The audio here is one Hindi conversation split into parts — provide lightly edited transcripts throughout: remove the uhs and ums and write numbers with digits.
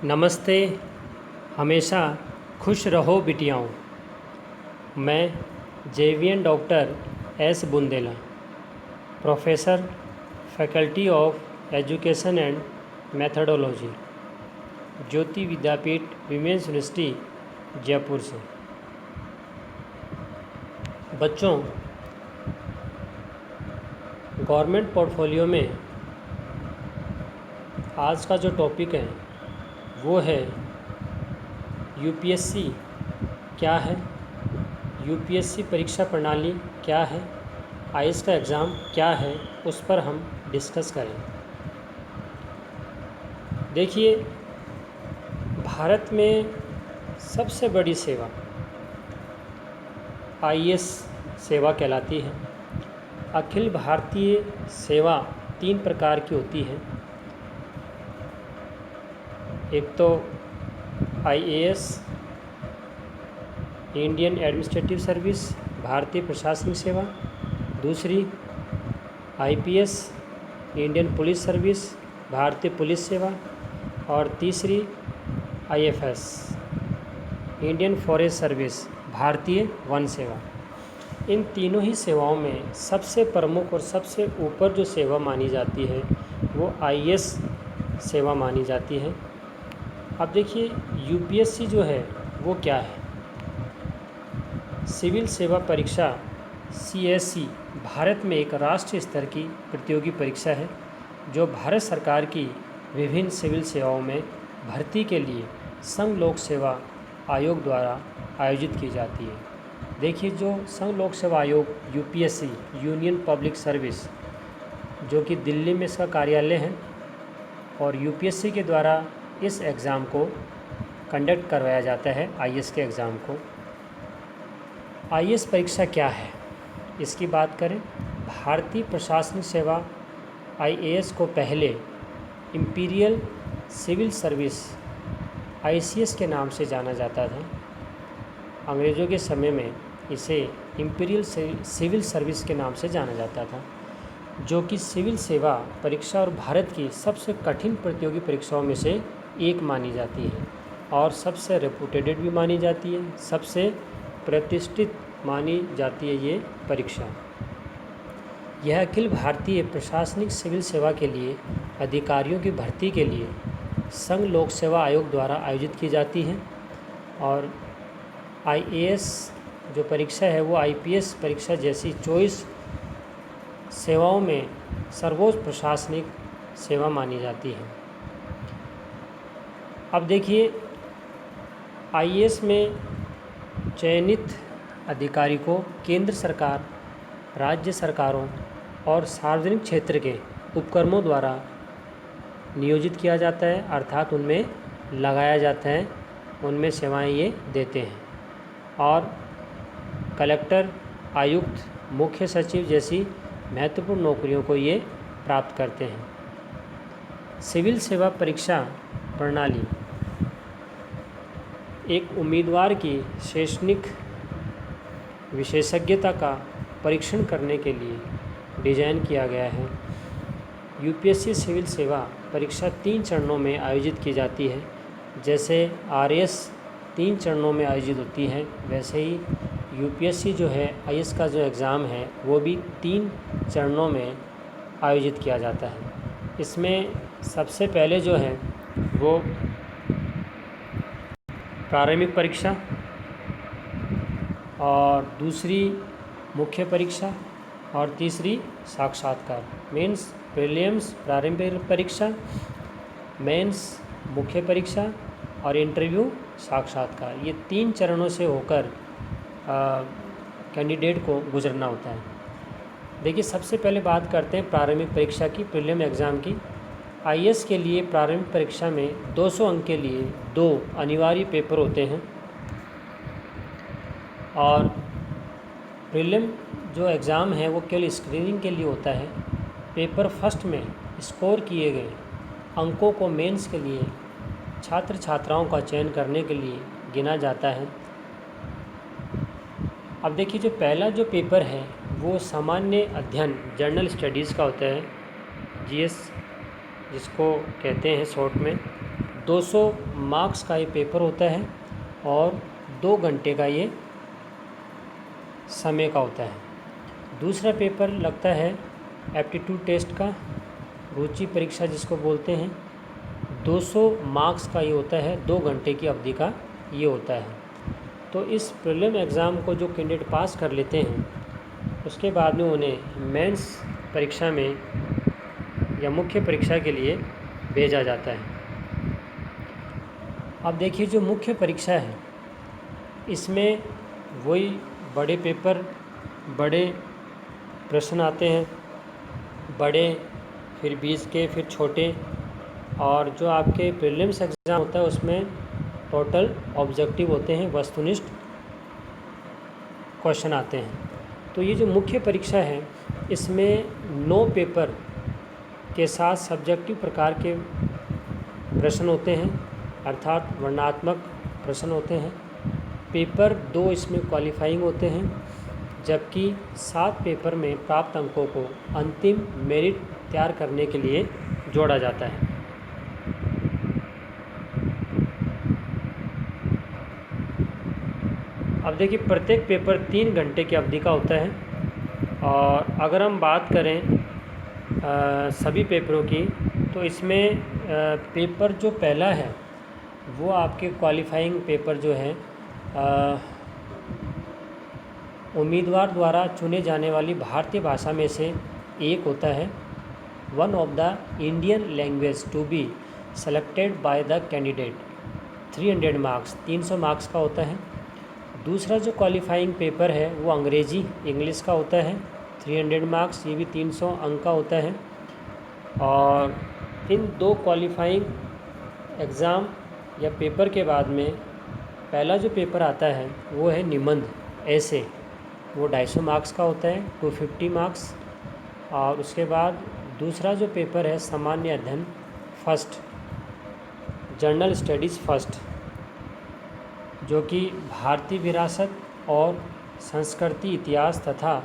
नमस्ते। हमेशा खुश रहो बिटियाओं। मैं JVN doctor S Bundela, professor, faculty of education and methodology, Jyoti Vidyapeeth women's university Jaipur से। बच्चों, गवर्नमेंट पोर्टफोलियो में आज का जो टॉपिक है वो है यूपीएससी क्या है, यूपीएससी परीक्षा प्रणाली क्या है, आईएएस का एग्ज़ाम क्या है, उस पर हम डिस्कस करें। देखिए, भारत में सबसे बड़ी सेवा आईएएस सेवा कहलाती है। अखिल भारतीय सेवा 3 प्रकार की होती है। एक तो आईएएस, इंडियन एडमिनिस्ट्रेटिव सर्विस, भारतीय प्रशासनिक सेवा। दूसरी आईपीएस, इंडियन पुलिस सर्विस, भारतीय पुलिस सेवा। और तीसरी आईएफएस, इंडियन फॉरेस्ट सर्विस, भारतीय वन सेवा। इन तीनों ही सेवाओं में सबसे प्रमुख और सबसे ऊपर जो सेवा मानी जाती है वो आईएएस सेवा मानी जाती है। अब देखिए, यूपीएससी जो है वो क्या है। सिविल सेवा परीक्षा सीएससी भारत में एक राष्ट्रीय स्तर की प्रतियोगी परीक्षा है जो भारत सरकार की विभिन्न सिविल सेवाओं में भर्ती के लिए संघ लोक सेवा आयोग द्वारा आयोजित की जाती है। देखिए, जो संघ लोक सेवा आयोग यूपीएससी, यूनियन पब्लिक सर्विस, जो कि दिल्ली में इसका कार्यालय है, और यूपीएससी के द्वारा इस एग्ज़ाम को कंडक्ट करवाया जाता है, आईएएस के एग्ज़ाम को। आईएएस परीक्षा क्या है, इसकी बात करें। भारतीय प्रशासनिक सेवा आईएएस को पहले इंपीरियल सिविल सर्विस आईसीएस के नाम से जाना जाता था। अंग्रेज़ों के समय में इसे इंपीरियल सिविल सर्विस के नाम से जाना जाता था, जो कि सिविल सेवा परीक्षा और भारत की सबसे कठिन प्रतियोगी परीक्षाओं में से एक मानी जाती है और सबसे रेपुटेटेड भी मानी जाती है, सबसे प्रतिष्ठित मानी जाती है ये परीक्षा। यह अखिल भारतीय प्रशासनिक सिविल सेवा के लिए अधिकारियों की भर्ती के लिए संघ लोक सेवा आयोग द्वारा आयोजित की जाती है। और आईएएस जो परीक्षा है वो आईपीएस परीक्षा जैसी 24 सेवाओं में सर्वोच्च प्रशासनिक सेवा मानी जाती है। अब देखिए, आईएएस में चयनित अधिकारी को केंद्र सरकार, राज्य सरकारों और सार्वजनिक क्षेत्र के उपक्रमों द्वारा नियोजित किया जाता है, अर्थात उनमें लगाया जाता है, उनमें सेवाएं ये देते हैं। और कलेक्टर, आयुक्त, मुख्य सचिव जैसी महत्वपूर्ण नौकरियों को ये प्राप्त करते हैं। सिविल सेवा परीक्षा प्रणाली एक उम्मीदवार की शैक्षणिक विशेषज्ञता का परीक्षण करने के लिए डिज़ाइन किया गया है। यूपीएससी सिविल सेवा परीक्षा 3 चरणों में आयोजित की जाती है। जैसे आरएएस 3 चरणों में आयोजित होती है, वैसे ही यूपीएससी जो है, आईएएस का जो एग्ज़ाम है वो भी 3 चरणों में आयोजित किया जाता है। इसमें सबसे पहले जो है वो प्रारंभिक परीक्षा, और दूसरी मुख्य परीक्षा, और तीसरी साक्षात्कार। मेंस, प्रीलिम्स प्रारंभिक परीक्षा, मेंस मुख्य परीक्षा, और इंटरव्यू साक्षात्कार। ये 3 चरणों से होकर कैंडिडेट को गुजरना होता है। देखिए, सबसे पहले बात करते हैं प्रारंभिक परीक्षा की, प्रीलिम एग्ज़ाम की। आईएएस के लिए प्रारंभिक परीक्षा में 200 अंक के लिए 2 अनिवार्य पेपर होते हैं, और प्रीलिम जो एग्ज़ाम है वो केवल स्क्रीनिंग के लिए होता है। पेपर फर्स्ट में स्कोर किए गए अंकों को मेंस के लिए छात्र छात्राओं का चयन करने के लिए गिना जाता है। अब देखिए, जो पहला जो पेपर है वो सामान्य अध्ययन, जनरल स्टडीज़ का होता है, जीएस जिसको कहते हैं शॉर्ट में। 200 मार्क्स का ये पेपर होता है और 2 घंटे का ये समय का होता है। दूसरा पेपर लगता है एप्टीट्यूड टेस्ट का, रुचि परीक्षा जिसको बोलते हैं। 200 मार्क्स का ये होता है, 2 घंटे की अवधि का ये होता है। तो इस प्रीलिम एग्ज़ाम को जो कैंडिडेट पास कर लेते हैं उसके बाद में उन्हें मेंस परीक्षा में या मुख्य परीक्षा के लिए भेजा जाता है। अब देखिए जो मुख्य परीक्षा है इसमें वही बड़े पेपर, बड़े प्रश्न आते हैं, बड़े, फिर 20 के, फिर छोटे। और जो आपके प्रीलिम्स एग्ज़ाम होता है उसमें टोटल ऑब्जेक्टिव होते हैं, वस्तुनिष्ठ क्वेश्चन आते हैं। तो ये जो मुख्य परीक्षा है इसमें 9 पेपर के साथ सब्जेक्टिव प्रकार के प्रश्न होते हैं, अर्थात वर्णनात्मक प्रश्न होते हैं। पेपर 2 इसमें क्वालिफाइंग होते हैं, जबकि 7 पेपर में प्राप्त अंकों को अंतिम मेरिट तैयार करने के लिए जोड़ा जाता है। अब देखिए प्रत्येक पेपर 3 घंटे की अवधि का होता है। और अगर हम बात करें सभी पेपरों की तो इसमें पेपर जो पहला है वो आपके क्वालिफाइंग पेपर जो है उम्मीदवार द्वारा चुने जाने वाली भारतीय भाषा में से एक होता है, one of the Indian language to be selected by the candidate, 300 marks, 300 marks का होता है। दूसरा जो क्वालिफाइंग पेपर है वो अंग्रेजी इंग्लिश का होता है, 300 मार्क्स, ये भी 300 अंक का होता है। और इन 2 क्वालिफाइंग एग्ज़ाम या पेपर के बाद में पहला जो पेपर आता है वो है निबंध ऐसे, वो 250 मार्क्स का होता है, 250 मार्क्स। और उसके बाद दूसरा जो पेपर है सामान्य अध्ययन फर्स्ट, जनरल स्टडीज़ फर्स्ट, जो कि भारतीय विरासत और संस्कृति, इतिहास तथा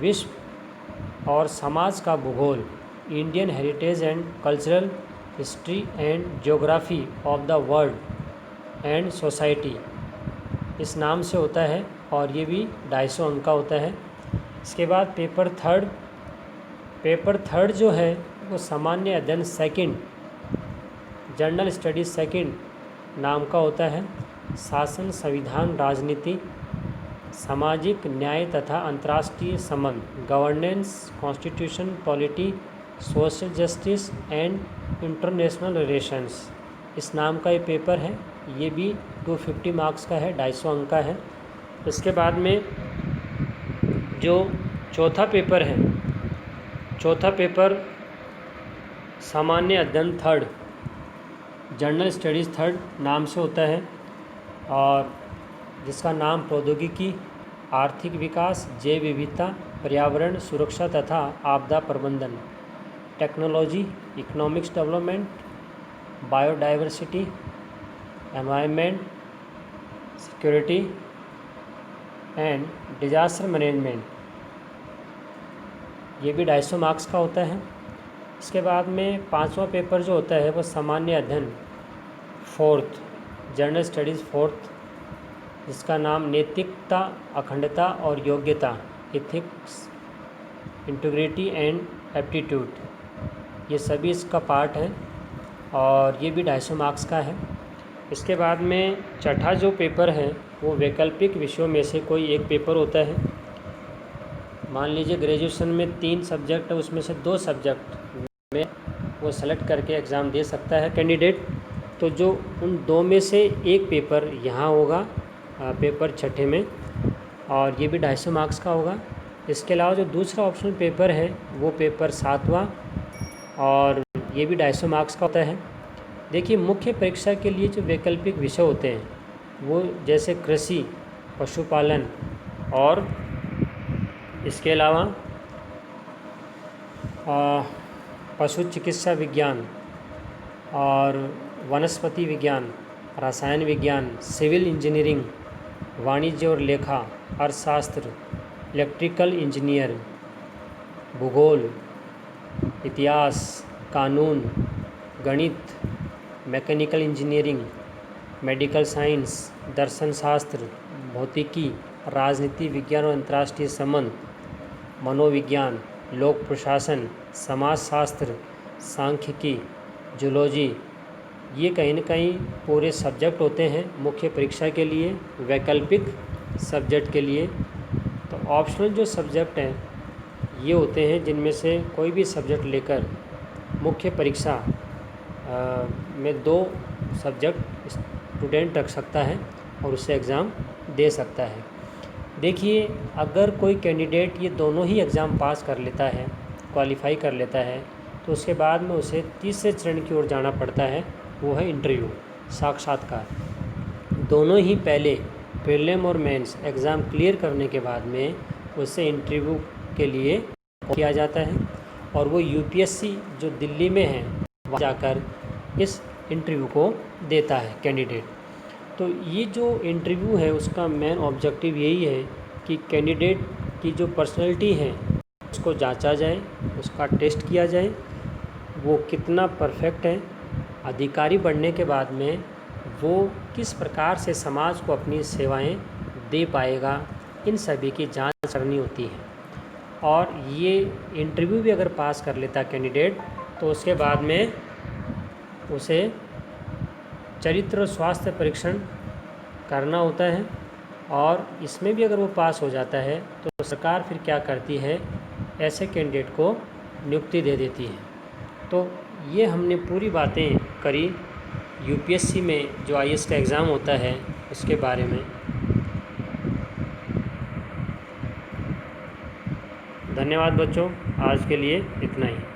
विश्व और समाज का भूगोल, Indian heritage and cultural history and geography of the world and society, इस नाम से होता है और ये भी 250 अंक का होता है। इसके बाद पेपर थर्ड जो है वो सामान्य अध्ययन सेकंड, जनरल स्टडीज सेकंड नाम का होता है, शासन, संविधान, राजनीति, सामाजिक न्याय तथा अंतर्राष्ट्रीय संबंध, governance, constitution, polity, social justice and international relations, इस नाम का ये पेपर है। ये भी 250 मार्क्स का है, 250 अंक का है। इसके बाद में जो चौथा पेपर है, चौथा पेपर सामान्य अध्ययन थर्ड, जनरल स्टडीज़ थर्ड नाम से होता है और जिसका नाम प्रौद्योगिकी, आर्थिक विकास, जैव विविधता, पर्यावरण सुरक्षा तथा आपदा प्रबंधन, technology, economics development, biodiversity, environment, security and disaster management, ये भी 250 मार्क्स का होता है। इसके बाद में पांचवा पेपर जो होता है वो सामान्य अध्ययन फोर्थ, जनरल स्टडीज़ फोर्थ, जिसका नाम नैतिकता, अखंडता और योग्यता, एथिक्स, इंटीग्रिटी एंड एप्टीट्यूड, ये सभी इसका पार्ट है और ये भी 250 मार्क्स का है। इसके बाद में छठा जो पेपर है वो वैकल्पिक विषयों में से कोई एक पेपर होता है। मान लीजिए ग्रेजुएशन में 3 सब्जेक्ट है, उसमें से 2 सब्जेक्ट में वो सेलेक्ट करके एग्ज़ाम दे सकता है कैंडिडेट। तो जो उन 2 में से एक पेपर यहाँ होगा पेपर छठे में, और ये भी 250 मार्क्स का होगा। इसके अलावा जो दूसरा ऑप्शनल पेपर है वो पेपर 7वां और ये भी 250 मार्क्स का होता है। देखिए मुख्य परीक्षा के लिए जो वैकल्पिक विषय होते हैं वो जैसे कृषि, पशुपालन और इसके अलावा पशु चिकित्सा विज्ञान और वनस्पति विज्ञान, रसायन विज्ञान, सिविल इंजीनियरिंग, वाणिज्य और लेखा, अर्थशास्त्र, इलेक्ट्रिकल इंजीनियर, भूगोल, इतिहास, कानून, गणित, मैकेनिकल इंजीनियरिंग, मेडिकल साइंस, दर्शन शास्त्र, भौतिकी, राजनीति विज्ञान और अंतर्राष्ट्रीय संबंध, मनोविज्ञान, लोक प्रशासन, समाजशास्त्र, सांख्यिकी, जूलॉजी, ये कहीं न कहीं पूरे सब्जेक्ट होते हैं मुख्य परीक्षा के लिए। वैकल्पिक सब्जेक्ट के लिए तो ऑप्शनल जो सब्जेक्ट हैं ये होते हैं जिनमें से कोई भी सब्जेक्ट लेकर मुख्य परीक्षा में 2 सब्जेक्ट स्टूडेंट रख सकता है और उससे एग्ज़ाम दे सकता है। देखिए, अगर कोई कैंडिडेट ये दोनों ही एग्ज़ाम पास कर लेता है, क्वालिफाई कर लेता है, तो उसके बाद में उसे तीसरे चरण की ओर जाना पड़ता है, वो है इंटरव्यू, साक्षात्कार। दोनों ही पहले प्रीलिम और मेंस एग्ज़ाम क्लियर करने के बाद में उससे इंटरव्यू के लिए किया जाता है और वो यूपीएससी जो दिल्ली में है वहाँ जाकर इस इंटरव्यू को देता है कैंडिडेट। तो ये जो इंटरव्यू है उसका मेन ऑब्जेक्टिव यही है कि कैंडिडेट की जो पर्सनैलिटी है उसको जांचा जाए, उसका टेस्ट किया जाए, वो कितना परफेक्ट है, अधिकारी बनने के बाद में वो किस प्रकार से समाज को अपनी सेवाएं दे पाएगा, इन सभी की जांच करनी होती है। और ये इंटरव्यू भी अगर पास कर लेता कैंडिडेट तो उसके बाद में उसे चरित्र और स्वास्थ्य परीक्षण करना होता है और इसमें भी अगर वो पास हो जाता है तो सरकार फिर क्या करती है, ऐसे कैंडिडेट को नियुक्ति दे देती है। तो ये हमने पूरी बातें करी यूपीएससी में जो आईएएस का एग्ज़ाम होता है उसके बारे में। धन्यवाद बच्चों, आज के लिए इतना ही।